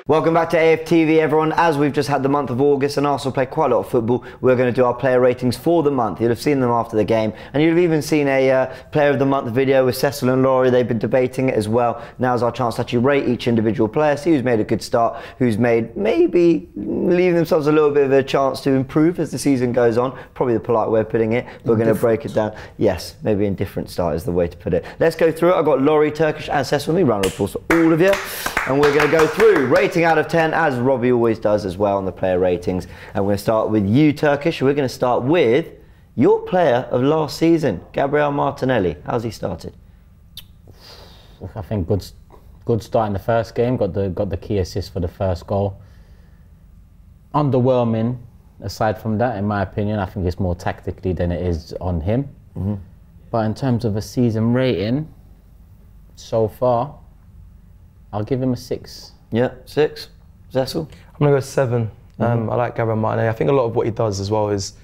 Welcome back to AFTV, everyone. As we've just had the month of August and Arsenal play quite a lot of football, we're going to do our player ratings for the month. You'll have seen them after the game, and you'll have even seen a player of the month video with Cecil and Laurie. They've been debating it as well. Now's our chance to actually rate each individual player, see who's made a good start, who's made maybe leaving themselves a little bit of a chance to improve as the season goes on. Probably the polite way of putting it. We're going to break it down. Yes, maybe indifferent start is the way to put it. Let's go through it. I've got Laurie, Turkish and Cecil with me. Round of applause for all of you. And we're going to go through rating out of 10, as Robbie always does as well on the player ratings. And we're going to start with you, Turkish. We're going to start with your player of last season, Gabriel Martinelli. How's he started? I think good start in the first game. Got the key assist for the first goal. Underwhelming. Aside from that, in my opinion, I think it's more tactically than it is on him. Mm-hmm. But in terms of a season rating, so far, I'll give him a 6. Yeah, 6. Cecil? I'm going to go 7. I like Gabriel Martinelli. I think a lot of what he does as well is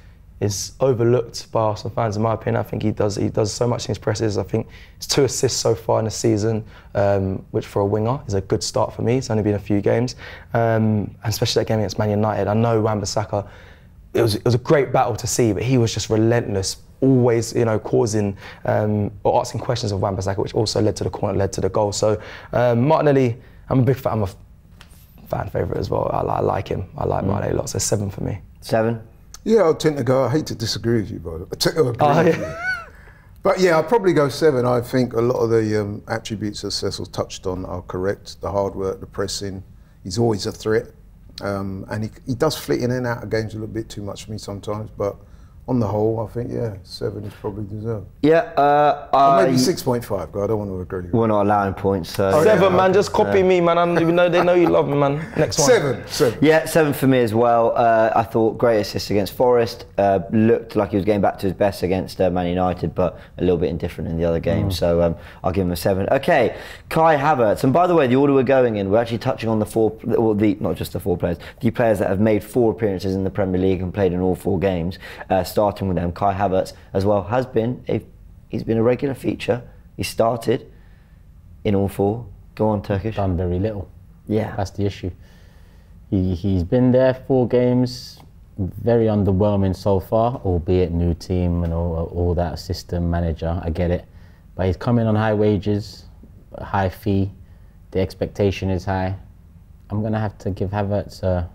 overlooked by Arsenal fans, in my opinion. I think he does so much in his presses. I think it's 2 assists so far in the season, which for a winger is a good start for me. It's only been a few games, and especially that game against Man United. I know Saka, it was a great battle to see, but he was just relentless, always, causing or asking questions of Saka, which also led to the corner, led to the goal. So Martinelli, I'm a big fan. I'm a fan favourite as well. I like him. I like Martinelli a lot. So 7 for me. 7. Yeah, I'll tend to go. I hate to disagree with you, but I tend to agree with you. But yeah, I'll probably go 7. I think a lot of the attributes that Cecil touched on are correct. The hard work, the pressing. He's always a threat, and he does flit in and out of games a little bit too much for me sometimes. But on the whole, I think, yeah, 7 is probably deserved. Yeah, maybe 6.5, but I don't want to agree with you. We're not allowing points, so... 7, man, just copy me, man. Even though they know you love me, man. Next one. 7. Yeah, 7 for me as well. I thought great assist against Forest. Looked like he was getting back to his best against Man United, but a little bit indifferent in the other games. So I'll give him a 7. Okay, Kai Havertz. And by the way, the order we're going in, we're actually touching on not just the 4 players, the players that have made 4 appearances in the Premier League and played in all 4 games. Starting with them, Kai Havertz as well he's been a regular feature. He started in all 4. Go on, Turkish. Done very little. Yeah, that's the issue. He's been there 4 games, very underwhelming so far, albeit new team and all that system, manager, I get it. But he's coming on high wages, high fee, the expectation is high. I'm gonna have to give Havertz a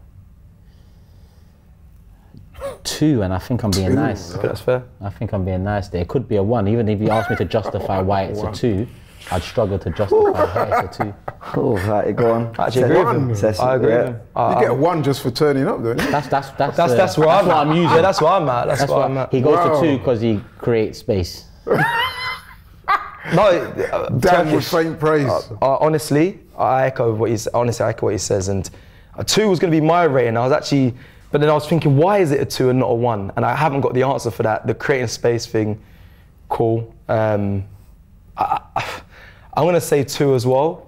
2, and I think I'm being nice. That's fair. I think I'm being nice there. It could be a 1. Even if you asked me to justify why it's a 2, I'd struggle to justify why it's a 2. Oh, right, go on. I agree with him. I agree with him. You get a 1 just for turning up, don't you? That's where I'm using. Yeah, that's where I'm at. That's where I'm at. He goes for 2 because he creates space. No, damn with faint praise. Honestly, I echo what he says, and a 2 was going to be my rating. But then I was thinking, why is it a 2 and not a 1? And I haven't got the answer for that. The creating space thing, cool. I'm going to say 2 as well.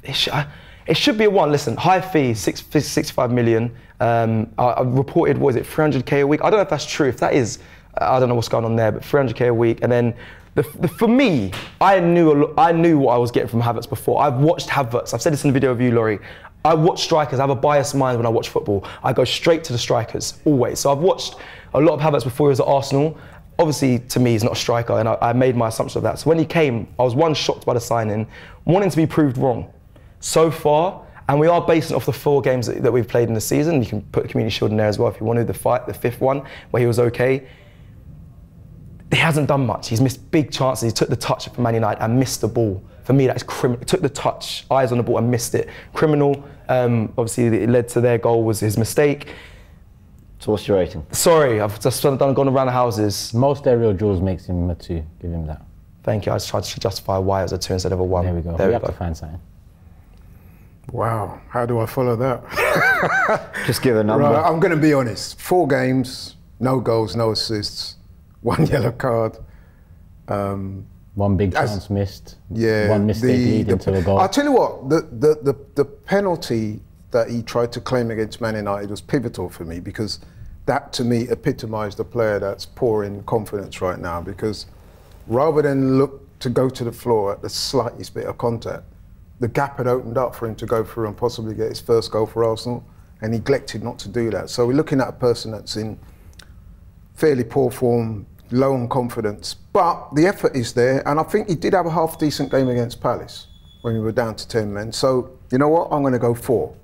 It should be a 1. Listen, high fee, 65 million. I reported, what is it, 300k a week? I don't know if that's true. If that is, I don't know what's going on there, but 300k a week. And then for me, I knew what I was getting from Havertz before. I've watched Havertz. I've said this in the video of you, Laurie. I watch strikers. I have a biased mind when I watch football. I go straight to the strikers, always. So I've watched a lot of Havertz before he was at Arsenal. Obviously, to me, he's not a striker, and I made my assumption of that. So when he came, I was shocked by the signing, wanting to be proved wrong. So far, and we are basing off the 4 games that we've played in the season. You can put the Community Shield in there as well if you wanted, the 5th one, where he was okay. He hasn't done much. He's missed big chances. He took the touch from Man United and missed the ball. For me, that's criminal. He took the touch, eyes on the ball and missed it. Criminal. Obviously, it led to their goal, was his mistake. So what's your rating? Sorry, I've just gone around the houses. Most aerial duels makes him a 2. Give him that. Thank you. I just tried to justify why it was a 2 instead of a 1. There we go. We have to find something. Wow, how do I follow that? Just give a number. Right, I'm going to be honest. 4 games, no goals, no assists, 1 yellow card. 1 big chance missed. Yeah. 1 mistake leading to a goal. I'll tell you what, the penalty that he tried to claim against Man United was pivotal for me, because that to me epitomised a player that's pouring confidence right now, because rather than look to go to the floor at the slightest bit of contact, the gap had opened up for him to go through and possibly get his first goal for Arsenal, and he neglected not to do that. So we're looking at a person that's in fairly poor form, low on confidence, but the effort is there, and I think he did have a half decent game against Palace when we were down to 10 men. So you know what? I'm going to go 4.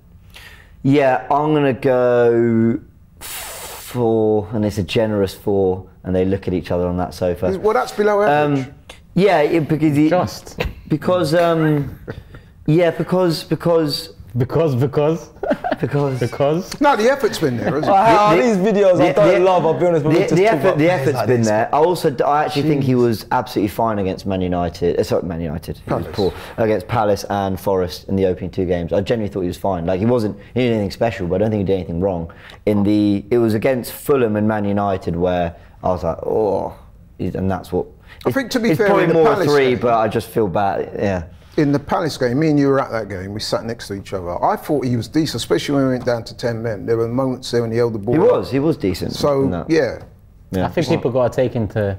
Yeah, I'm going to go 4, and it's a generous 4, and they look at each other on that sofa. Well, that's below average. Because no, the effort's been there, isn't it? These videos I don't love, I'll be honest, but the effort's been there. I actually think he was absolutely fine against Man United. Sorry, Man United. He was poor against Palace and Forest in the opening 2 games. I genuinely thought he was fine. Like he didn't do anything special, but I don't think he did anything wrong. It was against Fulham and Man United where I was like, oh, and that's what. I think to be fair, it's probably in the more Palace 3, game, but I just feel bad. Yeah. In the Palace game, me and you were at that game, we sat next to each other. I thought he was decent, especially when we went down to 10 men. There were moments there when he held the ball. He was decent. So, yeah. I think people got to take into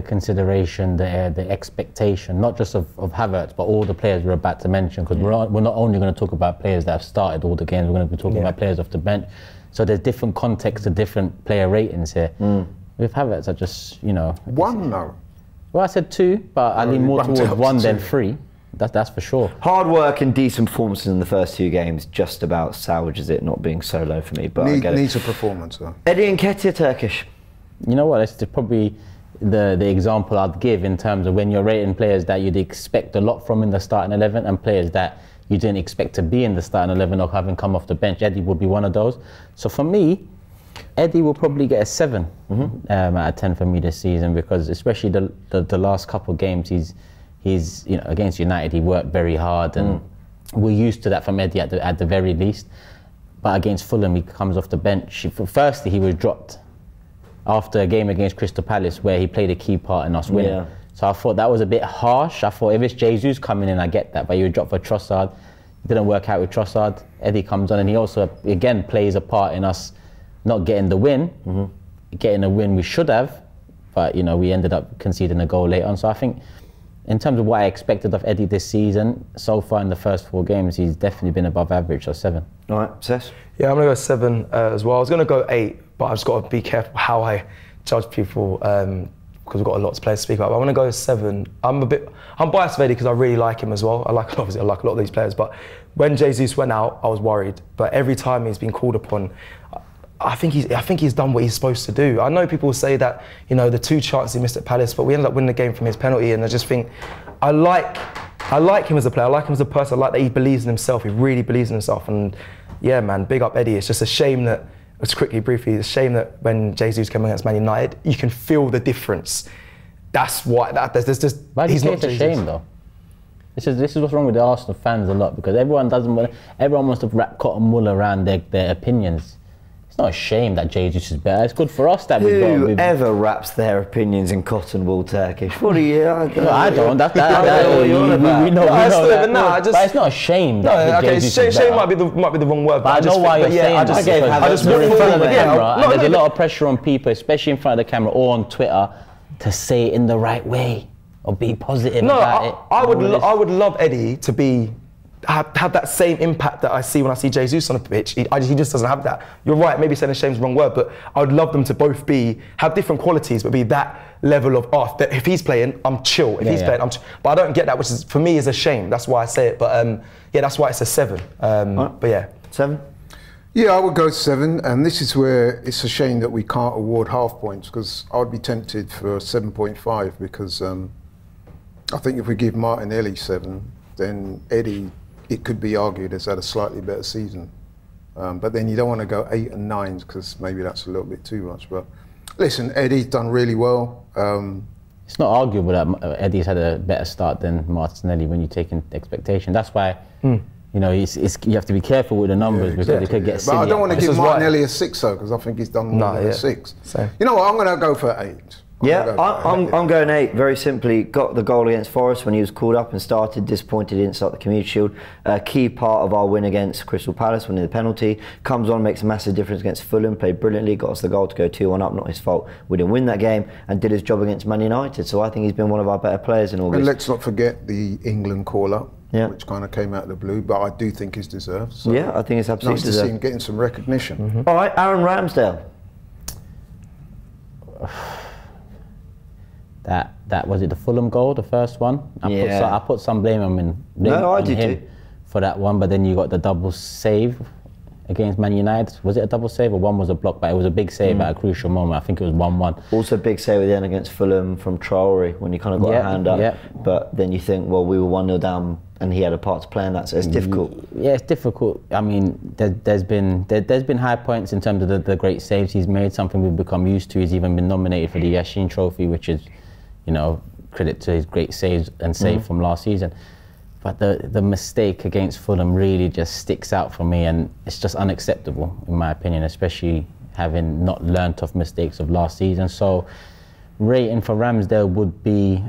consideration the expectation, not just of Havertz, but all the players we're about to mention, because we're not only going to talk about players that have started all the games, we're going to be talking about players off the bench. So there's different context to different player ratings here. With Havertz, I just, 1 though. Well, I said 2, but I lean more towards 1 than 3. That's for sure. Hard work and decent performances in the first 2 games just about salvages it not being so low for me. But I get it. Needs a performance though. Eddie Nketiah, Turkish. You know what? It's probably the example I'd give in terms of when you're rating players that you'd expect a lot from in the starting 11 and players that you didn't expect to be in the starting 11 or having come off the bench. Eddie would be one of those. So for me, Eddie will probably get a 7 out of 10 for me this season, because especially the last couple of games he's against United he worked very hard, and we're used to that from Eddie at the very least. But against Fulham he comes off the bench. Firstly, he was dropped after a game against Crystal Palace where he played a key part in us winning. Yeah. So I thought that was a bit harsh. I thought if it's Jesus coming in, I get that, but you dropped for Trossard. It didn't work out with Trossard. Eddie comes on and he also again plays a part in us not getting the win, getting a win we should have, but we ended up conceding a goal late on. So I think in terms of what I expected of Eddie this season, so far in the first 4 games, he's definitely been above average, so 7. All right, Sess? Yeah, I'm going to go 7 as well. I was going to go 8, but I've just got to be careful how I judge people because we've got a lot to play to speak about. But I'm going to go 7. I'm biased with Eddie because I really like him as well. I like a lot of these players, but when Jesus went out, I was worried. But every time he's been called upon, I think he's done what he's supposed to do. I know people say that, the 2 chances he missed at Palace, but we ended up winning the game from his penalty, and I just think, I like him as a player, I like him as a person, I like that he believes in himself, he really believes in himself, and yeah, man, big up Eddie. It's just a shame that, briefly, it's a shame that when Jesus came against Man United, you can feel the difference. That's why, he's not a shame though. This is what's wrong with the Arsenal fans a lot, because everyone wants to wrap cotton wool around their opinions. It's not a shame that Jesus is better. It's good for us that we've got. Whoever wraps their opinions in cotton wool Turkish? What are you? No, I don't. We know that. But it's not a shame. No, okay. Shame might be the wrong word. But I know why you're saying that. I just we're in front of the camera, and there's a lot of pressure on people, especially in front of the camera or on Twitter, to say it in the right way or be positive about it. I would love Eddie to have that same impact that I see when I see Jesus on the pitch. He just doesn't have that. You're right, maybe saying shame's the wrong word, but I would love them to both have different qualities, but be that level of that if he's playing, I'm chill. If he's playing, I'm chill. But I don't get that, which is for me is a shame. That's why I say it. But that's why it's a 7. But yeah, 7. Yeah, I would go 7, and this is where it's a shame that we can't award half points, because I would be tempted for 7.5, because I think if we give Martinelli 7, then Eddie, it could be argued, has had a slightly better season. But then you don't want to go 8 and 9s, because maybe that's a little bit too much. But listen, Eddie's done really well. It's not arguable that Eddie's had a better start than Martinelli when you take into expectation. That's why you have to be careful with the numbers, because it could get silly. But I don't want to give Martinelli a 6 though, because I think he's done more than a 6. Same. You know what? I'm going to go for 8. I'm going 8, very simply. Got the goal against Forest when he was called up and started. Disappointed he didn't start the Community Shield. Key part of our win against Crystal Palace, winning the penalty. Comes on, makes a massive difference against Fulham. Played brilliantly, got us the goal to go 2-1 up. Not his fault. We didn't win that game, and did his job against Man United. So I think he's been one of our better players in August. And let's not forget the England call-up. which kind of came out of the blue, but I do think he's deserved. So Yeah, I think it's absolutely nice to deserved. see him getting some recognition. All right, Aaron Ramsdale. That was it. The Fulham goal, the first one. I put some blame on him. I did too. For that one, but then you got the double save against Man United. Was it a double save or one was a block? But it was a big save at a crucial moment. I think it was 1-1. Also big save at the end against Fulham from Traore when you kind of got a hand up. But then you think, well, we were 1-0 down and he had a part to play in that, so it's difficult. Yeah, it's difficult. I mean, there's been high points in terms of the great saves he's made, something we've become used to. He's even been nominated for the Yashin Trophy, which is, you know, credit to his great saves and save from last season. But the mistake against Fulham really just sticks out for me, and it's just unacceptable in my opinion, especially having not learnt of mistakes of last season. So rating for Ramsdale would be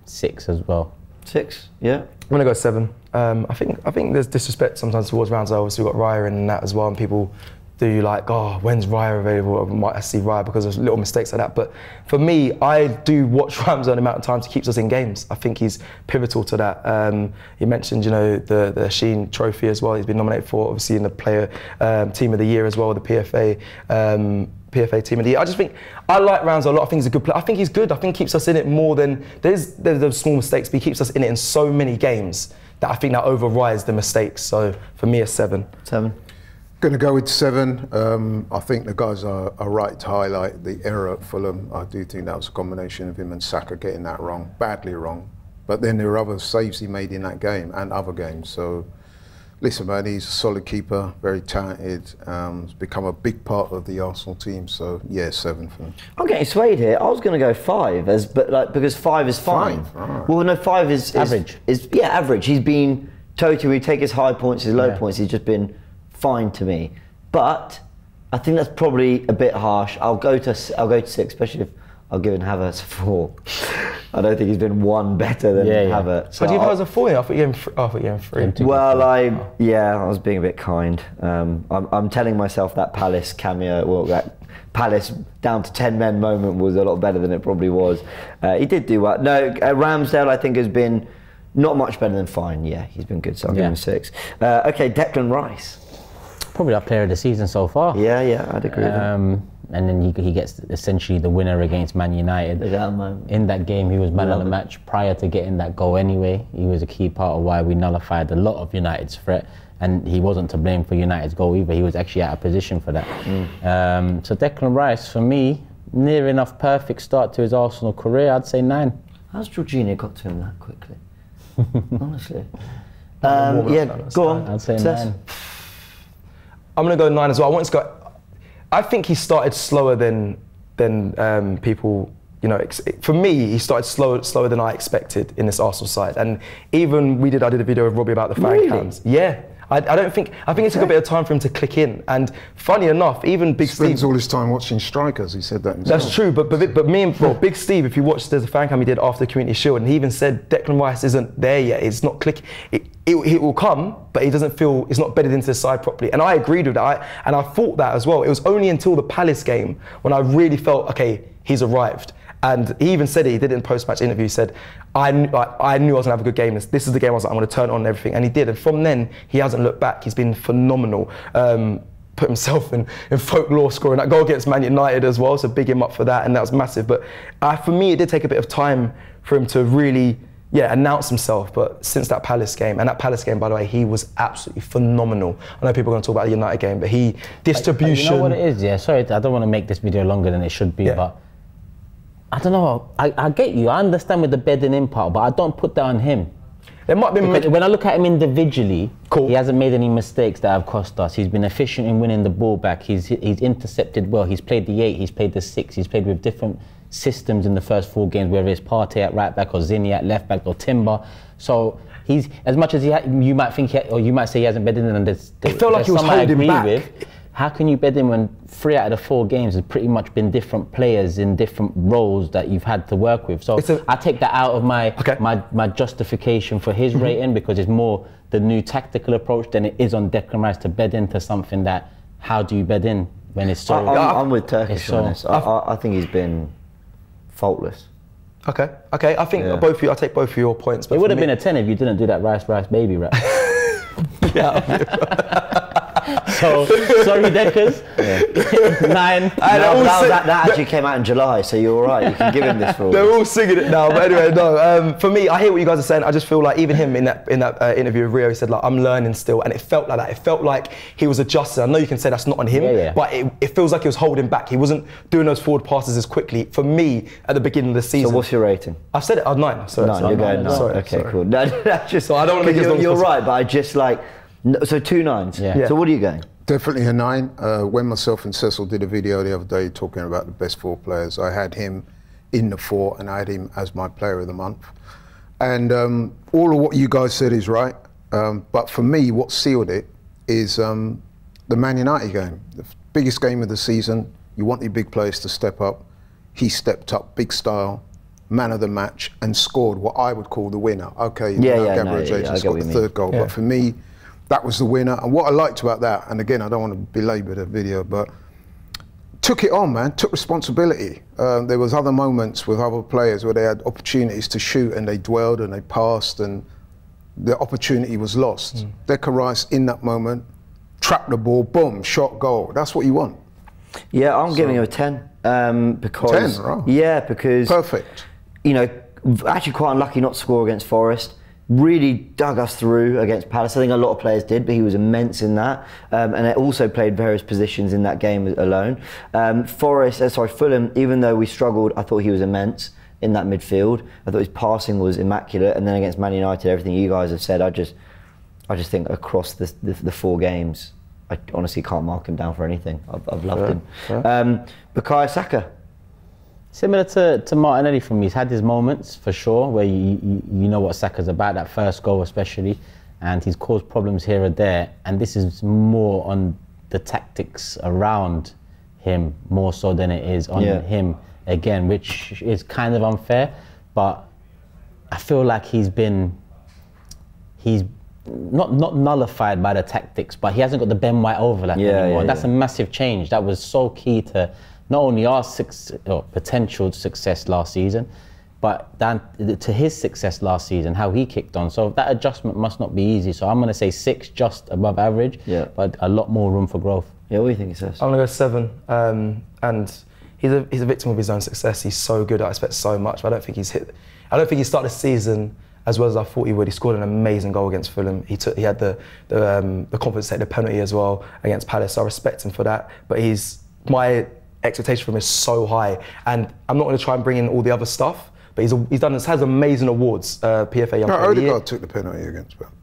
6 as well. 6, yeah. I'm gonna go 7. I think there's disrespect sometimes towards Ramsdale. Obviously we've got Raya in that as well, and people do like, oh, when's Raya available? I might see Raya because of little mistakes like that. But for me, I do watch Ramsdale the amount of times he keeps us in games. I think he's pivotal to that. You mentioned, you know, the Sheen Trophy as well. He's been nominated for, obviously, in the Player Team of the Year as well, the PFA. PFA Team of the Year. I just think, I like Ramsdale a lot. I think he's a good player. I think he's good. I think he keeps us in it more than, there's those small mistakes, but he keeps us in it in so many games that I think that overrides the mistakes. So for me, a 7. 7. Going to go with 7. I think the guys are right to highlight the error at Fulham. I do think that was a combination of him and Saka getting that wrong, badly wrong. But then there were other saves he made in that game and other games. So listen, man, he's a solid keeper, very talented. He's become a big part of the Arsenal team. So yeah, 7 for me. I'm getting swayed here. I was going to go 5, because 5 is fine. Right. Well, no, 5 is average. Yeah, average. He's been totally. We take his high points, his low points. He's just been fine to me. But I think that's probably a bit harsh. I'll go to 6, especially if I've given Havertz a 4. I don't think he's been one better than Havertz. So do you have Havertz a 4? I thought you gave him 3. Well, I was being a bit kind. I'm telling myself that Palace cameo, well, that Palace down to 10 men moment was a lot better than it probably was. He did do well. No, Ramsdale I think has been not much better than fine. Yeah, he's been good, so I'll give him 6. Okay, Declan Rice. Probably our player of the season so far. Yeah, I'd agree with that. And then he gets essentially the winner against Man United. In that game, he was man of the match prior to getting that goal anyway. He was a key part of why we nullified a lot of United's threat. And he wasn't to blame for United's goal either. He was actually out of position for that. So Declan Rice, for me, near enough perfect start to his Arsenal career. I'd say 9. How's Jorginho got to him that quickly? Honestly. Go on. I'd say 9. I'm going to go 9 as well. I want to go. I think he started slower than people, you know. For me, he started slower than I expected in this Arsenal side. And even I did a video with Robbie about the fan cams. Yeah. I think it took a bit of time for him to click in. And funny enough, even Big Steve spends all his time watching strikers. He said that himself. That's true, but me and Big Steve, if you watch, there's a fan cam he did after the Community Shield, and he even said Declan Rice isn't there yet. It's not clicking. It will come, but he doesn't feel it's not bedded into the side properly. And I agreed with that. And I thought that as well. It was only until the Palace game when I really felt, okay, he's arrived. And he even said it, he did it in post-match interview, he said, I knew I was going to have a good game. This is the game I was like, I'm going to turn on and everything. And he did. And from then, he hasn't looked back. He's been phenomenal. Put himself in folklore, scoring that goal against Man United as well. So big him up for that. And that was massive. But for me, it did take a bit of time for him to really announce himself. But since that Palace game, and that Palace game, by the way, he was absolutely phenomenal. I know people are going to talk about the United game, but distribution. You know what it is, yeah? Sorry, I don't want to make this video longer than it should be, but I don't know. I get you. I understand with the bedding in part, but I don't put that on him. There might be when I look at him individually, he hasn't made any mistakes that have cost us. He's been efficient in winning the ball back. He's intercepted well. He's played the 8. He's played the 6. He's played with different systems in the first 4 games, whether it's Partey at right back or Zinni at left back or Timber. So he's, as much as you might think, or you might say he hasn't bedded in, and it felt like he was holding back. How can you bed him when 3 out of the 4 games have pretty much been different players in different roles that you've had to work with? So I take that out of my justification for his rating, because it's more the new tactical approach than it is on Declan Rice to bed into something that, how do you bed in when it's so... I'm with Turkish on this. I think he's been faultless. Okay. I think both of you. I take both of your points. But it would have been a 10 if you didn't do that rice baby rap. So sorry, Deckers. 9. That actually came out in July, so you're all right. You can give him this for all. They're all singing it now, but anyway, no. For me, I hear what you guys are saying. I just feel like even him in that interview with Rio, he said like I'm learning still, and it felt like that. It felt like he was adjusting. I know you can say that's not on him, but it feels like he was holding back. He wasn't doing those forward passes as quickly. For me, at the beginning of the season. So what's your rating? I've said it. 9. Sorry, 9. You're going 9. Sorry, okay, cool. No, that's just. So I don't want to make it as long as You're possible. right, but I just like. So 2 9s. Yeah. So what are you going? Definitely a 9. When myself and Cecil did a video the other day talking about the best 4 players, I had him in the 4 and I had him as my player of the month. And all of what you guys said is right. But for me, what sealed it is the Man United game. The biggest game of the season. You want your big players to step up. He stepped up, big style, man of the match, and scored what I would call the winner. Okay, Gabriel Jesus got the 3rd goal. But for me, that was the winner. And what I liked about that, and again, I don't want to belabor the video, but took it on, man, took responsibility. There was other moments with other players where they had opportunities to shoot and they dwelled and they passed and the opportunity was lost. Declan Rice in that moment, trapped the ball, boom, shot, goal. That's what you want. Yeah, I'm giving him a 10. Because 10, right? Yeah, because perfect. You know, actually quite unlucky not to score against Forest. Really dug us through against Palace. I think a lot of players did, but he was immense in that. And it also played various positions in that game alone. Fulham, even though we struggled, I thought he was immense in that midfield. I thought his passing was immaculate. And then against Man United, everything you guys have said, I just think across the 4 games, I honestly can't mark him down for anything. I've loved him. Bukayo Saka. Similar to Martinelli for me. He's had his moments for sure where you know what Saka's about, that first goal especially, and he's caused problems here or there, and this is more on the tactics around him more so than it is on him again, which is kind of unfair, but I feel like he's not nullified by the tactics, but he hasn't got the Ben White overlap anymore. That's a massive change. That was so key to not only our potential success last season, but to his success last season, how he kicked on. So that adjustment must not be easy. So I'm going to say 6, just above average, but a lot more room for growth. Yeah, what do you think he says? I'm going to go 7. And he's a victim of his own success. He's so good. I expect so much. But I don't think he started the season as well as I thought he would. He scored an amazing goal against Fulham. He had the confidence to take the penalty as well against Palace. So I respect him for that. But my expectation from him is so high, and I'm not going to try and bring in all the other stuff, but has amazing awards. PFA Young Player of the Year. Odegaard took the penalty against Palace.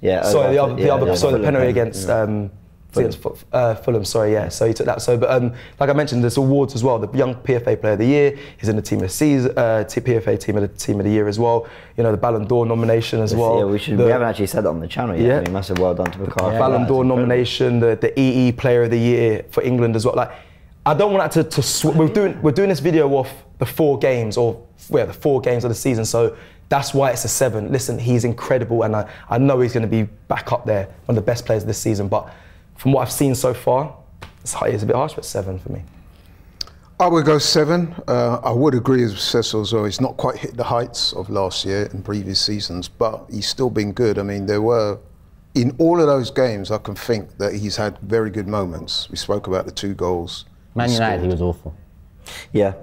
Yeah, sorry, the penalty against Fulham. Sorry, yeah. So he took that. So, but like I mentioned, there's awards as well. The Young PFA Player of the Year. He's in the Team of the Season, PFA Team of the Year as well. You know, the Ballon d'Or nomination as well. Yeah, we haven't actually said that on the channel yet. I mean, massive well done to Bukayo. Ballon d'Or nomination, the EE Player of the Year for England as well. Like, I don't want that to we're doing this video off the 4 games the 4 games of the season, so that's why it's a 7. Listen, he's incredible, and I know he's going to be back up there, one of the best players this season, but from what I've seen so far, it's a bit harsh, but 7 for me. I would go 7. I would agree with Cecil as well. He's not quite hit the heights of last year and previous seasons, but he's still been good. I mean, in all of those games, I can think that he's had very good moments. We spoke about the 2 goals. Man United, he was awful. Yeah,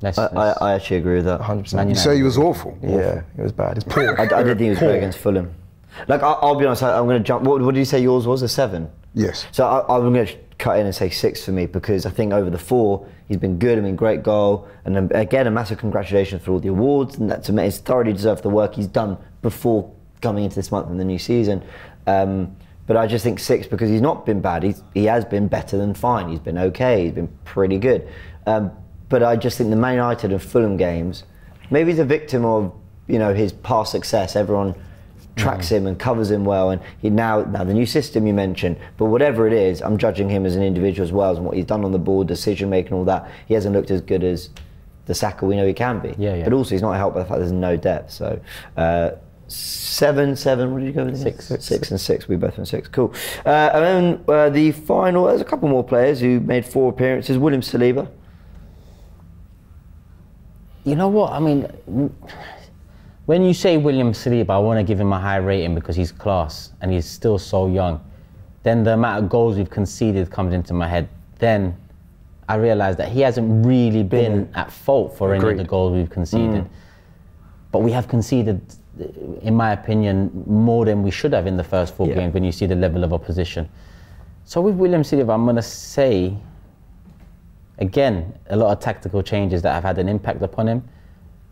I actually agree with that. 100%. You say he was awful? Yeah, he was bad. He's poor. I did think he was great against Fulham. Like, I'll be honest, I'm going to jump. What did you say yours was? A 7? Yes. So I'm going to cut in and say 6 for me, because I think over the 4, he's been good. I mean, great goal. And then, again, a massive congratulations for all the awards. And that's he's thoroughly deserved the work he's done before coming into this month in the new season. But I just think 6 because he's not been bad. He has been better than fine. He's been okay. He's been pretty good. But I just think the Man United and Fulham games, maybe he's a victim of his past success. Everyone tracks him and covers him well, and now the new system you mentioned. But whatever it is, I'm judging him as an individual as well, as what he's done on the ball, decision making, all that. He hasn't looked as good as the Saka we know he can be. But also he's not helped by the fact there's no depth. So. 7. What did you go with? 6 and 6. We both went 6. Cool. And then the final. There's a couple more players who made 4 appearances. William Saliba. You know what? I mean, when you say William Saliba, I want to give him a high rating because he's class and he's still so young. Then the amount of goals we've conceded comes into my head. Then I realise that he hasn't really been at fault for any of the goals we've conceded. But we have conceded, in my opinion, more than we should have in the first 4 games when you see the level of opposition. So with William Saliba, I'm going to say, again, a lot of tactical changes that have had an impact upon him.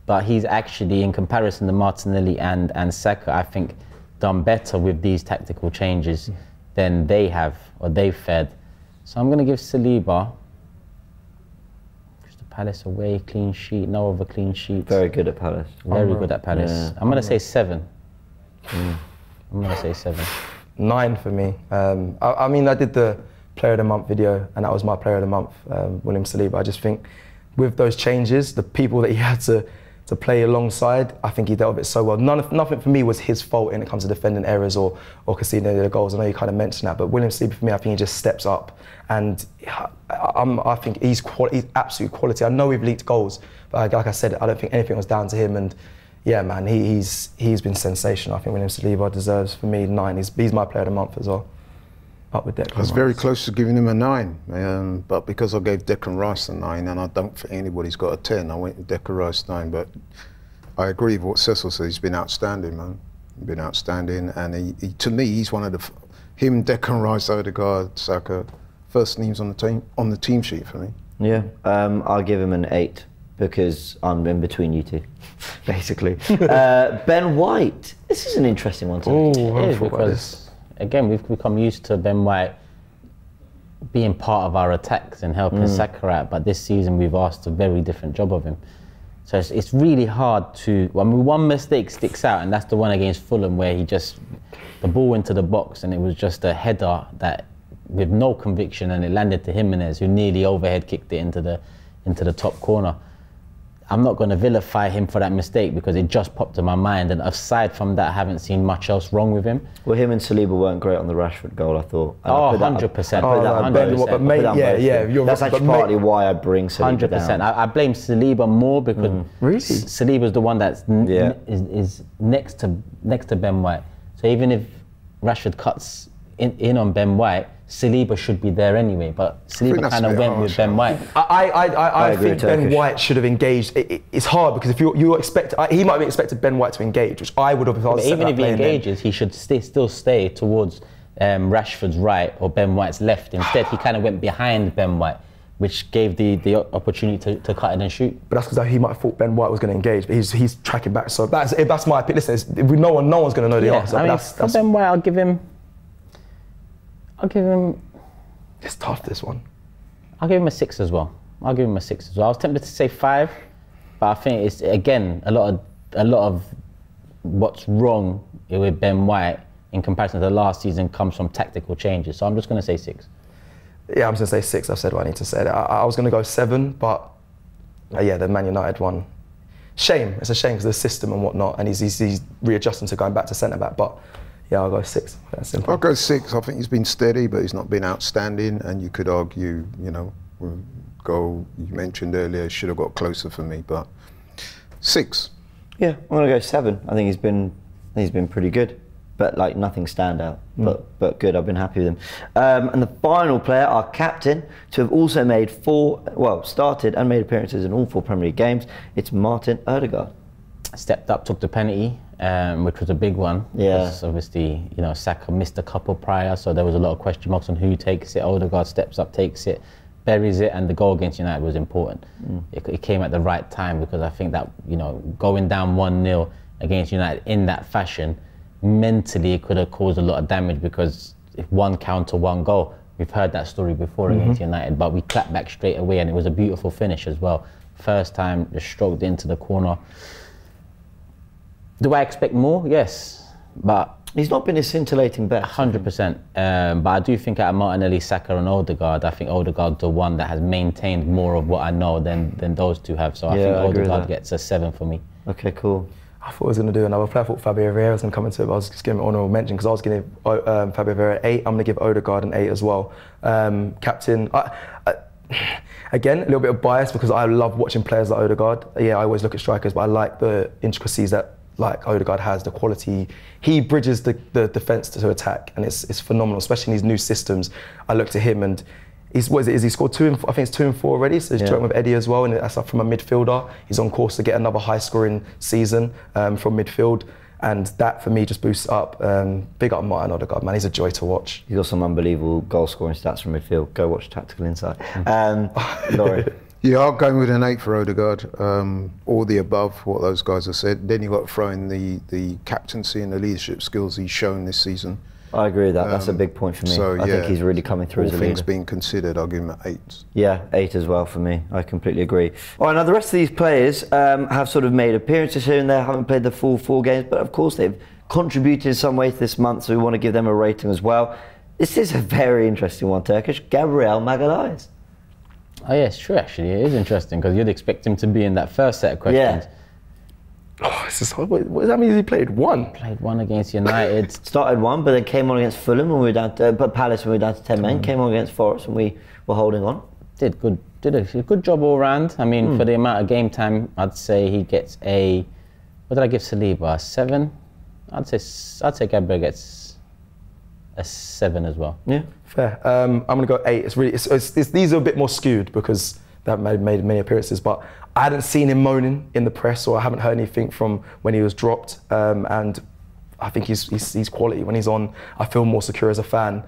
But he's actually, in comparison to Martinelli and Saka, I think, done better with these tactical changes than they have, or they've fared. So I'm going to give Saliba, Crystal Palace away, clean sheet, no other clean sheets. Very good at Palace. Very good at Palace. Yeah. I'm going to say 7. I'm going to say 7. 9 for me. I mean, I did the Player of the Month video, and that was my Player of the Month, William Saliba. I just think with those changes, the people that he had to play alongside, I think he dealt with it so well. Nothing for me was his fault when it comes to defending errors or conceding any of the goals. I know you kind of mentioned that, but William Saliba for me, I think he just steps up, and I think he's absolute quality. I know we've leaked goals, but like I said, I don't think anything was down to him. And yeah, man, he's been sensational. I think William Saliba deserves, for me, 9. He's my Player of the Month as well. Up with Declan. I was very close to giving him a 9, but because I gave Declan Rice a 9, and I don't think anybody's got a 10, I went with Declan Rice 9. But I agree with what Cecil said. He's been outstanding, man. Been outstanding, and he to me, he's one of him, Declan Rice, Odegaard, Saka, first names on the team sheet for me. Yeah, I'll give him an 8 because I'm in between you two, basically. Ben White. This is an interesting one to me. It is, because again, we've become used to Ben White being part of our attacks and helping Saka out, but this season we've asked a very different job of him. So it's really hard to, I mean, one mistake sticks out, and that's the one against Fulham where he just, the ball into the box and it was just a header that with no conviction, and it landed to Jimenez, who nearly overhead kicked it into the top corner. I'm not going to vilify him for that mistake because it just popped in my mind, and aside from that, I haven't seen much else wrong with him. Well, him and Saliba weren't great on the Rashford goal, I thought. And 100%. That's actually partly why I bring Saliba 100%. down. I blame Saliba more because Saliba's the one that's is next to Ben White. So even if Rashford cuts in on Ben White, Saliba should be there anyway, but Saliba kind of went with Ben White. I think Ben White should have engaged. It's hard because if you expect, he might have expected Ben White to engage, which I would have. But even if he engages, he should still stay towards Rashford's right or Ben White's left. Instead, he kind of went behind Ben White, which gave the opportunity to cut in and shoot. But that's because he might have thought Ben White was going to engage, but he's tracking back. So that's my opinion. Listen, no one's going to know the answer. I mean, for Ben White, I'll give him. It's tough, this one. I'll give him a 6 as well. I was tempted to say 5, but I think it's, again, a lot of what's wrong with Ben White in comparison to the last season comes from tactical changes. So I'm just going to say 6. Yeah, I'm just going to say 6. I've said what I need to say. I was going to go 7, but yeah, the Man United one. Shame. It's a shame because of the system and whatnot, and he's readjusting to going back to centre-back, but yeah, I'll go 6. That's simple. I'll go 6. I think he's been steady, but he's not been outstanding. And you could argue, goal you mentioned earlier should have got closer for me, but 6. Yeah, I'm gonna go 7. I think he's been pretty good, but like nothing stand out. But good. I've been happy with him. And the final player, our captain, to have also made started and made appearances in all 4 Premier League games. It's Martin Odegaard. Stepped up, took the penalty, which was a big one. Yeah. Because obviously, Saka missed a couple prior, so there was a lot of question marks on who takes it. Odegaard steps up, takes it, buries it, and the goal against United was important. It came at the right time because I think that, going down 1-0 against United in that fashion, mentally it could have caused a lot of damage because if 1 counter 1 goal, we've heard that story before against United, but we clapped back straight away and it was a beautiful finish as well. First time, just stroked into the corner. Do I expect more? Yes, but he's not been a scintillating bet. 100%. But I do think out of Martinelli, Saka and Odegaard, I think Odegaard's the one that has maintained more of what I know than those two have. So I think Odegaard gets a 7 for me. Okay, cool. I thought I was going to do another player. I thought Fabio Vieira was going to come into it, but I was just giving an honourable mention because I was going to give Fabio Vieira 8. I'm going to give Odegaard an 8 as well. Captain, Again, a little bit of bias because I love watching players like Odegaard. Yeah, I always look at strikers, but I like the intricacies that like Odegaard has, the quality. He bridges the defence to attack, and it's phenomenal, especially in these new systems. I look to him, and he scored 2 and 4, I think it's 2 and 4 already, so he's joined with Eddie as well, and that's up from a midfielder. He's on course to get another high-scoring season from midfield. And that, for me, just boosts up. Big up Martin Odegaard, man. He's a joy to watch. He's got some unbelievable goal-scoring stats from midfield. Go watch Tactical Insight. Laurie? Yeah, I'm going with an 8 for Odegaard. All the above, what those guys have said. Then you've got to throw in the captaincy and the leadership skills he's shown this season. I agree with that. That's a big point for me. So, I think he's really coming through as a leader. All things being considered, I'll give him an 8. Yeah, 8 as well for me. I completely agree. All right, now the rest of these players have sort of made appearances here and there, haven't played the full 4 games, but of course they've contributed in some way to this month, so we want to give them a rating as well. This is a very interesting one, Turkish. Gabriel Magalhaes. Oh yeah, it's true actually. It is interesting because you'd expect him to be in that first set of questions. Yeah. Oh, this is hard. What does that mean? He played 1? Played 1 against United. Started 1, but then came on against Fulham when we were down to, but Palace when we were down to 10 men. Came on against Forest and we were holding on. Did a good job all round. I mean, for the amount of game time, I'd say he gets a. What did I give Saliba? A 7. I'd say Gabriel gets a 7 as well. Yeah, fair. I'm gonna go 8. These are a bit more skewed because they haven't made many appearances, but I hadn't seen him moaning in the press, or I haven't heard anything from when he was dropped. And I think he's quality. When he's on, I feel more secure as a fan.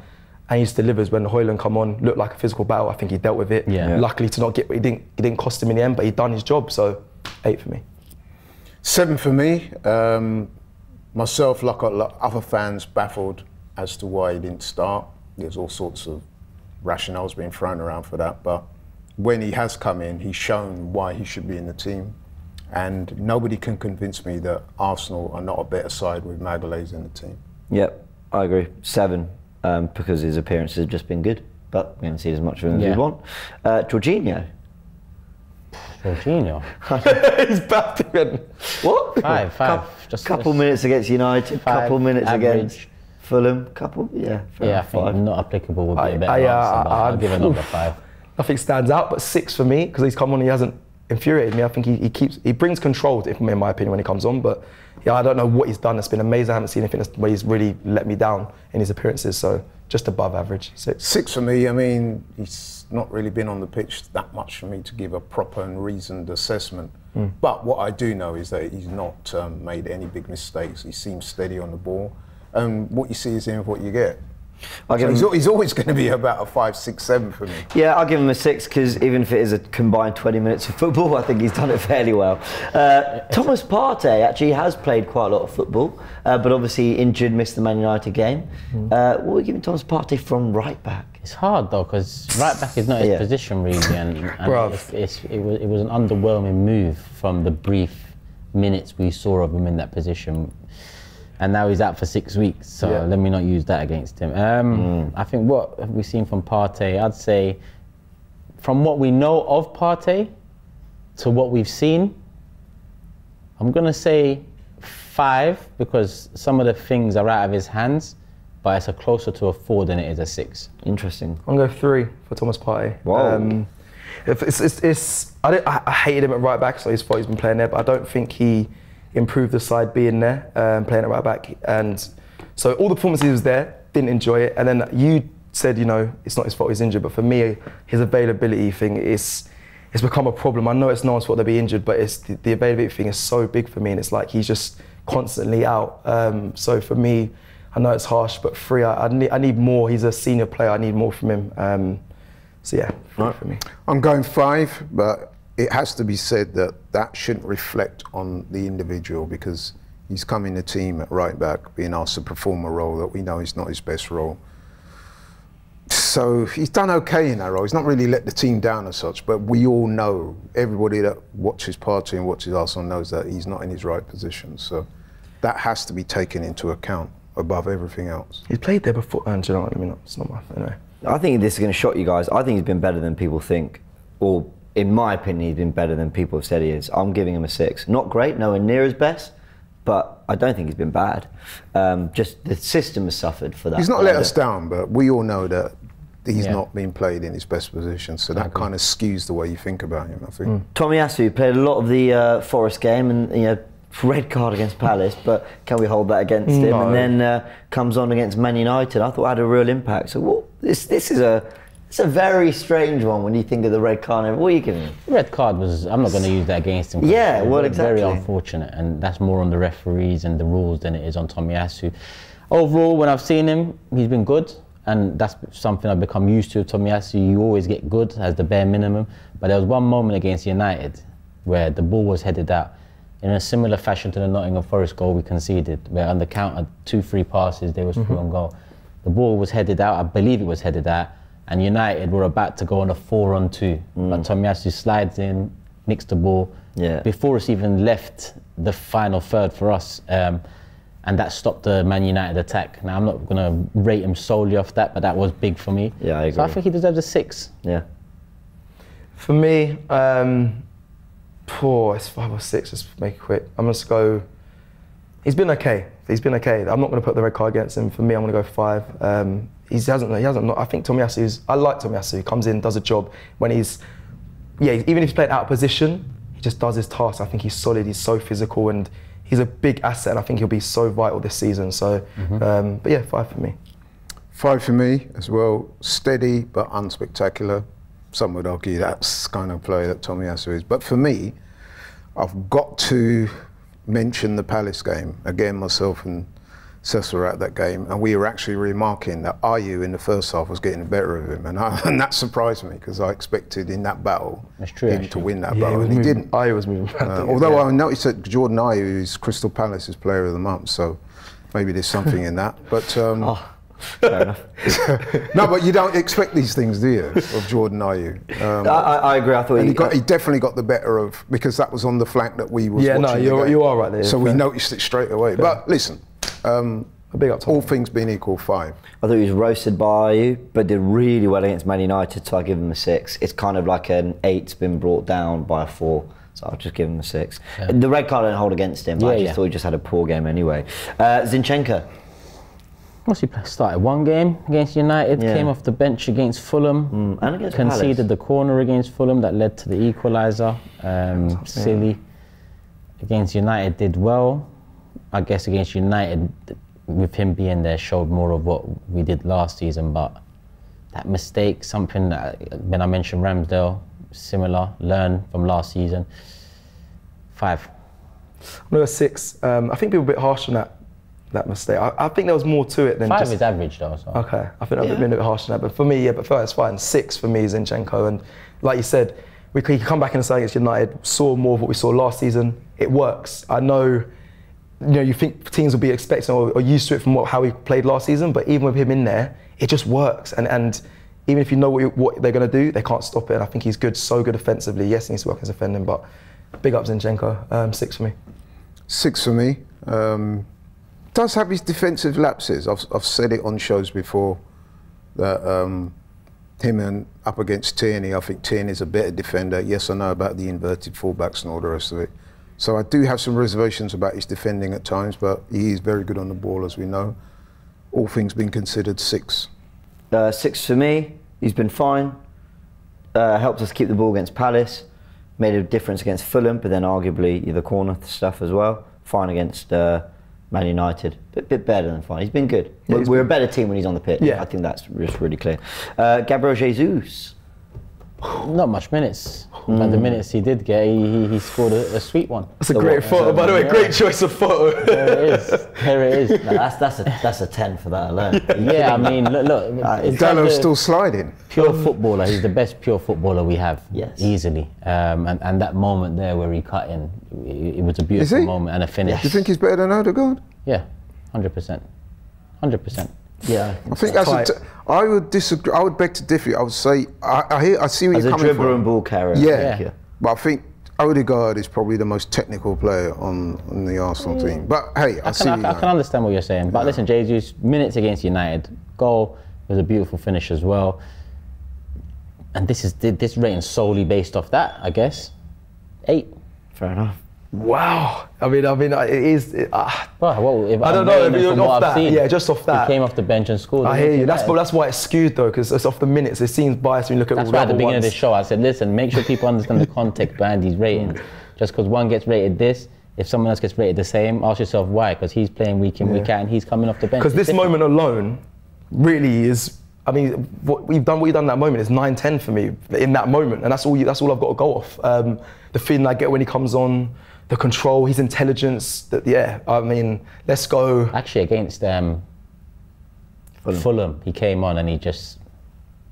And he just delivers. When Højlund come on, looked like a physical battle. I think he dealt with it. Yeah. Luckily to not get, it didn't cost him in the end, but he done his job. So 8 for me. 7 for me. Myself, like other fans, baffled as to why he didn't start. There's all sorts of rationales being thrown around for that, but when he has come in, he's shown why he should be in the team. And nobody can convince me that Arsenal are not a better side with Magalhaes in the team. Yep, I agree. 7, because his appearances have just been good, but we haven't seen as much of him as we want. Jorginho. Jorginho. He's back again. What? 5. Just couple minutes against United, couple minutes against Fulham, couple. Yeah, I think 5. Not applicable would be a better answer, but I'll give another 5. Nothing stands out, but 6 for me because he's come on. He hasn't infuriated me. I think he brings control, in my opinion, when he comes on. But yeah, I don't know what he's done. It's been amazing. I haven't seen anything where he's really let me down in his appearances. So just above average. 6. 6 for me. I mean, he's not really been on the pitch that much for me to give a proper and reasoned assessment. But what I do know is that he's not made any big mistakes. He seems steady on the ball, and what you see is in what you get. He's always going to be about a 5, 6, 7 for me. Yeah, I'll give him a 6 because even if it is a combined 20 minutes of football, I think he's done it fairly well. Thomas Partey actually has played quite a lot of football, but obviously injured, missed the Man United game. What are we giving Thomas Partey from right back? It's hard though because right back is not his position really, and it was an underwhelming move from the brief minutes we saw of him in that position. And now he's out for 6 weeks, so let me not use that against him. I think what have we seen from Partey? I'd say, from what we know of Partey to what we've seen, I'm gonna say 5 because some of the things are out of his hands, but it's closer to a 4 than it is a 6. Interesting. I'm gonna go 3 for Thomas Partey. Wow. I hated him at right back, so he's been playing there, but I don't think he improved the side being there, playing at right back. And so all the performances he was there, didn't enjoy it. And then you said, it's not his fault he's injured, but for me, his availability thing it's become a problem. I know it's no one's fault to be injured, but it's the availability thing is so big for me, and it's like he's just constantly out. So for me, I know it's harsh, but 3, I need more. He's a senior player, I need more from him. So yeah, 3 for me. I'm going 5, but it has to be said that shouldn't reflect on the individual because he's come in the team at right back, being asked to perform a role that we know is not his best role. So he's done okay in that role. He's not really let the team down as such, but we all know, everybody that watches Partey and watches Arsenal knows that he's not in his right position. So that has to be taken into account above everything else. He's played there before, and you know what I mean? It's not my thing, anyway. I think this is going to shock you guys. I think he's been better than people think, or in my opinion, he's been better than people have said he is. I'm giving him a 6. Not great, nowhere near his best, but I don't think he's been bad. Just the system has suffered for that. He's not let us down, but we all know that he's not been played in his best position. So that kind of skews the way you think about him, I think. Tomiyasu played a lot of the Forest game, and red card against Palace, but can we hold that against him? And then comes on against Man United. I thought had a real impact. So this is it's a very strange one when you think of the red card. What are you giving him? Red card was, I'm not going to use that against him. Yeah, well, exactly. Very unfortunate, and that's more on the referees and the rules than it is on Tomiyasu. Overall, when I've seen him, he's been good, and that's something I've become used to with Tomiyasu. You always get good as the bare minimum, but there was one moment against United where the ball was headed out in a similar fashion to the Nottingham Forest goal we conceded, where on the count of 2-3 passes, they was through on goal. The ball was headed out, I believe it was headed out, and United were about to go on a 4-on-2. But Tomiyasu slides in, nicks the ball, before it's even left the final third for us, and that stopped the Man United attack. Now, I'm not going to rate him solely off that, but that was big for me. Yeah, I agree. So I think he deserves a 6. Yeah. For me, it's 5 or 6, let's make it quick. I'm going to go, he's been okay. He's been okay. I'm not going to put the red card against him. For me, I'm going to go 5. He hasn't. I think I like Tomiyasu. He comes in, does a job. When even if he's playing out of position, he just does his task. I think he's solid. He's so physical, and he's a big asset. And I think he'll be so vital this season. So, but yeah, 5 for me. 5 for me as well. Steady but unspectacular. Some would argue that's the kind of player that Tomiyasu is. But for me, I've got to mention the Palace game. Again, myself and Cecil were at that game, and we were actually remarking that Ayew in the first half was getting the better of him, and that surprised me because I expected in that battle him to win that battle, and he didn't. Ayew was moving. Although I noticed that Jordan Ayew is Crystal Palace's Player of the Month, so maybe there's something in that. But fair enough. No, but you don't expect these things, do you, of Jordan Ayew? I agree. I thought he definitely got the better of, because that was on the flank that we was watching. Yeah, no, you are right there. So we noticed it straight away. Fair. But listen. A big up all things being equal, 5. I thought he was roasted by you, but did really well against Man United, so I give him a 6. It's kind of like an 8's been brought down by a 4, so I'll just give him a 6. Yeah. The red card I don't hold against him. I just thought he just had a poor game anyway. Zinchenko. What's he play? Started one game against United, came off the bench against Fulham, and against conceded Palace. The corner against Fulham that led to the equaliser. Silly. Against United did well. I guess against United, with him being there, showed more of what we did last season, but that mistake, something that, when I mentioned Ramsdale, similar, learn from last season. 5. I'm going to go 6. I think people are a bit harsh on that mistake. I think there was more to it than 5 is average though. So. Okay, I think I've been a bit harsh on that, but for me, but it's fine. 6 for me is Zinchenko, and like you said, we could come back in the side against United, saw more of what we saw last season. It works. I know, you think teams will be expecting or used to it from how he played last season, but even with him in there, it just works. And even if you know what they're going to do, they can't stop it. And I think he's good, so good offensively. Yes, he needs to work as defending, but big up Zinchenko. 6 for me. 6 for me. Does have his defensive lapses. I've said it on shows before that him and up against Tierney, I think Tierney's a better defender. Yes, I know about the inverted fullbacks and all the rest of it. So I do have some reservations about his defending at times, but he is very good on the ball, as we know. All things being considered, 6. 6 for me. He's been fine. Helped us keep the ball against Palace. Made a difference against Fulham, but then arguably the corner stuff as well. Fine against Man United. Bit better than fine. He's been good. Yeah, we're a better team when he's on the pitch. Yeah. I think that's just really clear. Gabriel Jesus. Not much minutes, but the minutes he did get, he scored a sweet one. That's a great photo, by the way. Great choice of photo. There it is. There it is. No, that's a 10 for that alone. Yeah, I mean, look. Dano's still sliding. Pure footballer. He's the best pure footballer we have. Yes. Easily. And that moment there where he cut in, it was a beautiful moment and a finish. Do you think he's better than Odegaard? Yeah, 100%. 100%. Yeah, I think that's. I would disagree. I would beg to differ. I would say I see where you're coming from. As a dribbler and ball carrier. Yeah, but I think Odegaard is probably the most technical player on the Arsenal team. But hey, I can understand what you're saying. But listen, Jesus, minutes against United, goal was a beautiful finish as well. And this rating solely based off that, I guess. 8. Fair enough. Wow. I mean, it is. Well, if I don't know. If you're from off what that, I've seen, yeah, just off that. He came off the bench and scored. I hear you. That's why it's skewed though, because it's off the minutes. It seems biased when you look at. That's all why the at the other beginning ones. of the show I said, listen, make sure people understand the context behind these ratings. Just because one gets rated this, if someone else gets rated the same, ask yourself why. Because he's playing week in, week out, and he's coming off the bench. Because this moment alone, really is. I mean, what we've done in that moment is 9-10 for me in that moment, and that's all I've got to go off. The feeling I get when he comes on, the control, his intelligence. I mean, let's go. Actually, against Fulham, he came on and he just.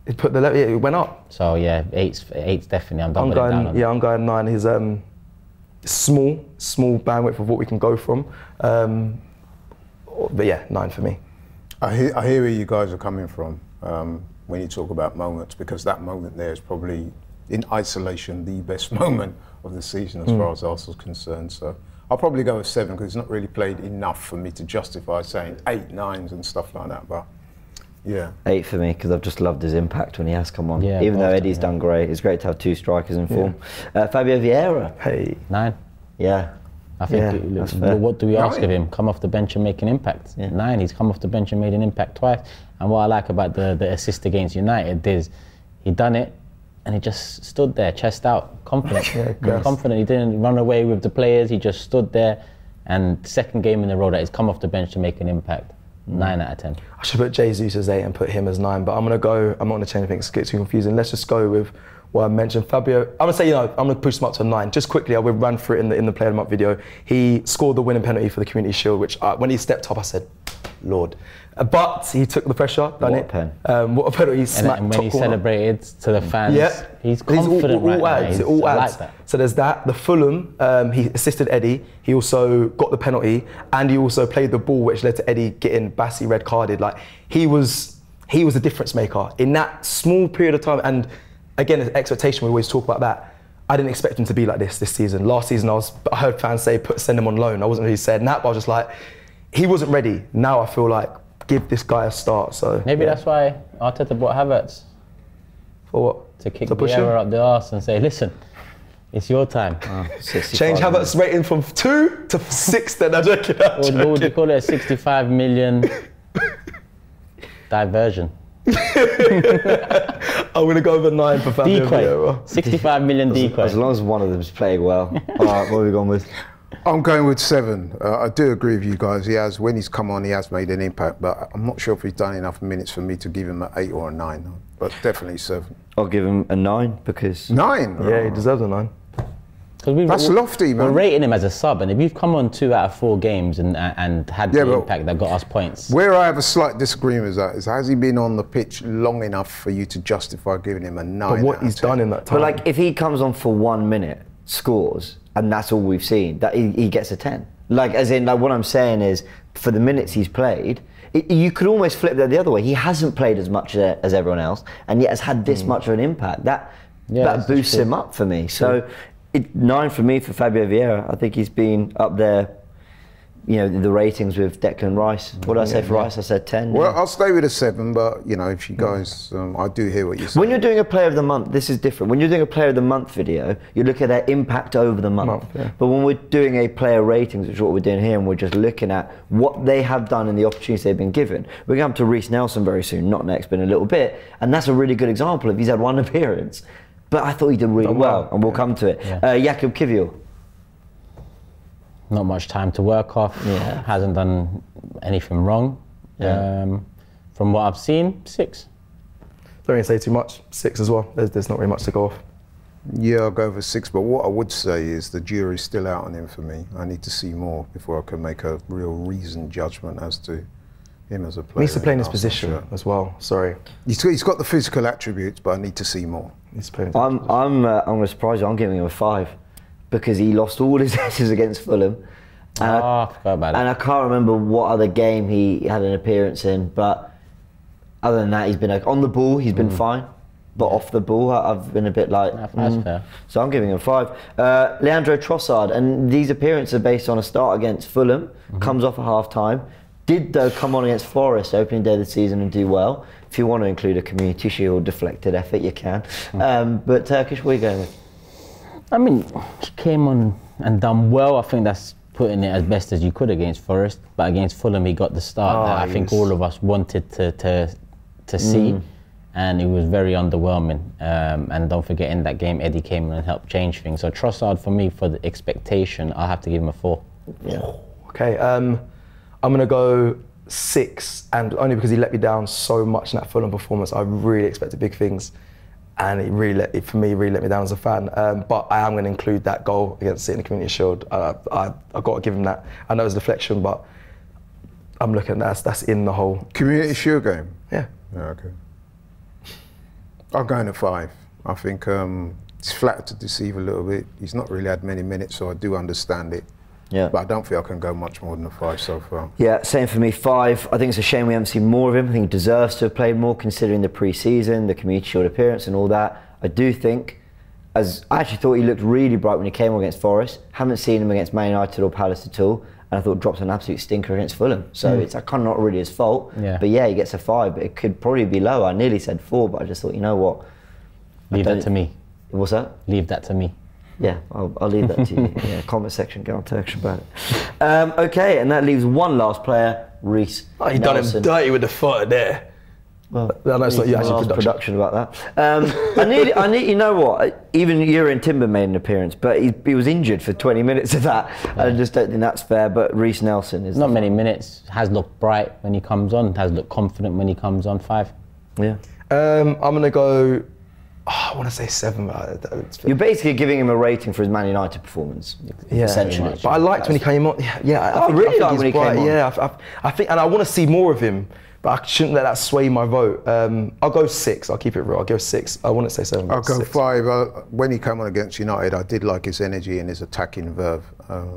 It put the level. Yeah, it went up. So yeah, eight's definitely. I'm going 9. He's small bandwidth of what we can go from. But yeah, 9 for me. I hear where you guys are coming from when you talk about moments, because that moment there is probably, in isolation, the best moment of the season as far as Arsenal's concerned. So I'll probably go with 7 because he's not really played enough for me to justify saying 8, 9s and stuff like that. But yeah, 8 for me because I've just loved his impact when he has come on. Yeah, even though Eddie's done great, it's great to have 2 strikers in form. Fabio Vieira. Hey, 9. Yeah. I think, what do we ask of him? Come off the bench and make an impact. Yeah. 9, he's come off the bench and made an impact twice. And what I like about the assist against United is he done it and he just stood there, chest out, confident. Confident. He didn't run away with the players, he just stood there. And second game in a row that he's come off the bench to make an impact. 9 out of 10. I should put Jesus as 8 and put him as 9, but I'm not going to change anything, it's too confusing. Let's just go with what I mentioned. Fabio, I'm going to say, I'm going to push him up to a 9. Just quickly, I will run through it in the Player of the Month video. He scored the winning penalty for the Community Shield, which when he stepped up, I said, Lord. But he took the pressure, done it. What a penalty, he smacked and when he celebrated to the fans, he's confident all adds. I like that. So there's that. The Fulham, he assisted Eddie. He also got the penalty, and he also played the ball, which led to Eddie getting Bassi red carded. Like he was a difference maker in that small period of time. And again, the expectation, we always talk about that. I didn't expect him to be like this season. Last season, I heard fans say, send him on loan. I wasn't really saying that, but I was just like, he wasn't ready. Now I feel like, give this guy a start. So maybe that's why Arteta bought Havertz. For what? To kick Vieira up the arse and say, listen, it's your time. Change Havertz rating from 2 to 6 then, I'm joking. What would you call it? A 65 million diversion. I'm going to go over 9 for Fabio Vieira. 65 million decoy. As long as one of them's playing well. All right, what are we going with? I'm going with 7. I do agree with you guys. When he's come on, he has made an impact, but I'm not sure if he's done enough minutes for me to give him an 8 or a 9. But definitely 7. I'll give him a 9 because 9. Yeah, he deserves a 9. That's lofty, man. We're rating him as a sub, and if you've come on 2 out of 4 games and had the impact that got us points. Where I have a slight disagreement with that is, has he been on the pitch long enough for you to justify giving him a 9? But what he's done in that time. But like, if he comes on for 1 minute, scores, and that's all we've seen, that he gets a 10. Like, as in, like, what I'm saying is, for the minutes he's played, you could almost flip that the other way. He hasn't played as much as everyone else, and yet has had this much of an impact. That boosts him up for me. So, 9 for me for Fabio Vieira. I think he's been up there, the ratings with Declan Rice. What did I say for Rice? I said 10. Well, I'll stay with a 7, but if you guys, I do hear what you're saying. When you're doing a Player of the Month, this is different. When you're doing a Player of the Month video, you look at their impact over the month. But when we're doing a player ratings, which is what we're doing here, and we're just looking at what they have done and the opportunities they've been given, we're going to Reece Nelson very soon, not next, but in a little bit, and that's a really good example of he's had 1 appearance. But I thought he did really well, and we'll come to it. Jakub Kiwior. Not much time to work off. Hasn't done anything wrong. From what I've seen, 6. Don't really say too much. 6 as well. There's not really much to go off. Yeah, I'll go for 6. But what I would say is the jury's still out on him for me. I need to see more before I can make a real reasoned judgment as to him as a player. He needs to play in his position as well. Sorry. He's got the physical attributes, but I need to see more. I'm going to surprise you. I'm giving him a 5 because he lost all his headers against Fulham. I forgot about it. And I can't remember what other game he had an appearance in, but other than that, he's been on the ball. He's been fine, but off the ball, I've been a bit like. That's fair. So I'm giving him a 5. Leandro Trossard, and these appearances are based on a start against Fulham. Comes off at half time. Did though come on against Forest opening day of the season and do well. If you want to include a Community Shield deflected effort, you can. But Turkish, what are you going with? I mean, he came on and done well. I think that's putting it as best as you could against Forest, but against Fulham he got the start that I think all of us wanted to see, and it was very underwhelming. And don't forget, in that game Eddie came in and helped change things. So Trossard, for me, for the expectation, I'll have to give him a 4. Yeah. Okay, I'm gonna go 6, and only because he let me down so much in that Fulham performance. I really expected big things, and it really let me down as a fan. But I am going to include that goal against City in the Community Shield. I've got to give him that. I know it's a deflection, but I'm looking at that's in the whole Community Shield game? Yeah. Okay. I'm going to 5. I think it's flattered to deceive a little bit. He's not really had many minutes, so I do understand it. Yeah. But I don't think I can go much more than a 5 so far. Yeah, same for me, 5. I think it's a shame we haven't seen more of him. I think he deserves to have played more considering the pre-season, the Community Shield appearance and all that. I do think, I actually thought he looked really bright when he came on against Forest. Haven't seen him against Man United or Palace at all. And I thought dropped an absolute stinker against Fulham. So it's kind of not really his fault. Yeah. But yeah, he gets a 5, but it could probably be lower. I nearly said 4, but I just thought, you know what? Leave that to me. What's that? Leave that to me. Yeah, I'll leave that to you. Yeah, comment section, get on Turkish about it. Okay, and that leaves one last player, Reece. Oh, you done him dirty with the foot there. Well, no, it's not you actually production about that. I need, you know what? Even Jurien Timber made an appearance, but he was injured for 20 minutes of that. Yeah. I just don't think that's fair. But Reece Nelson is not many minutes. Has looked bright when he comes on. Has looked confident when he comes on. 5. Yeah. I'm gonna go. I want to say 7. You're basically giving him a rating for his Man United performance, essentially. But I liked when he came on. Yeah, I really liked when he came on. Yeah, I think, and I want to see more of him, but I shouldn't let that sway my vote. I'll go 6. I'll keep it real. I'll go 6. I wouldn't say 7. I'll go 6. 5. When he came on against United, I did like his energy and his attacking verve,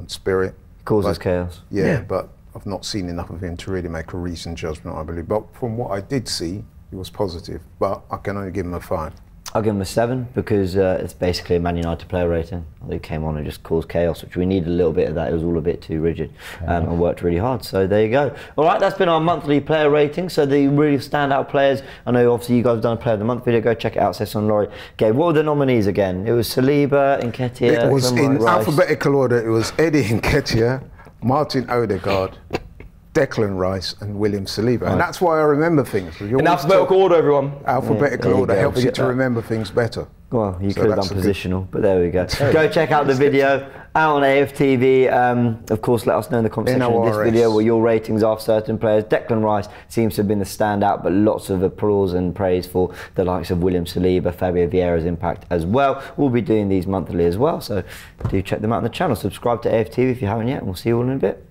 spirit. Causes chaos. Yeah, but I've not seen enough of him to really make a recent judgment, I believe. But from what I did see, he was positive. But I can only give him a 5. I'll give him a 7 because it's basically a Man United player rating. He came on and just caused chaos, which we needed a little bit of that. It was all a bit too rigid and worked really hard. So there you go. All right, that's been our monthly player rating. So the really standout players. I know obviously you guys have done a player of the month video. Go check it out. Sesson and Laurie. Gabe, what were the nominees again? It was Saliba, Nketiah. It was in alphabetical order. It was Eddie Nketiah, Martin Odegaard, Declan Rice and William Saliba. And that's why I remember things. In alphabetical order, everyone. Alphabetical order helps you to remember things better. Well, you could have done positional, but there we go. Go check out the video out on AFTV. Of course, let us know in the comment section of this video what your ratings are for certain players. Declan Rice seems to have been the standout, but lots of applause and praise for the likes of William Saliba, Fabio Vieira's impact as well. We'll be doing these monthly as well, so do check them out on the channel. Subscribe to AFTV if you haven't yet, and we'll see you all in a bit.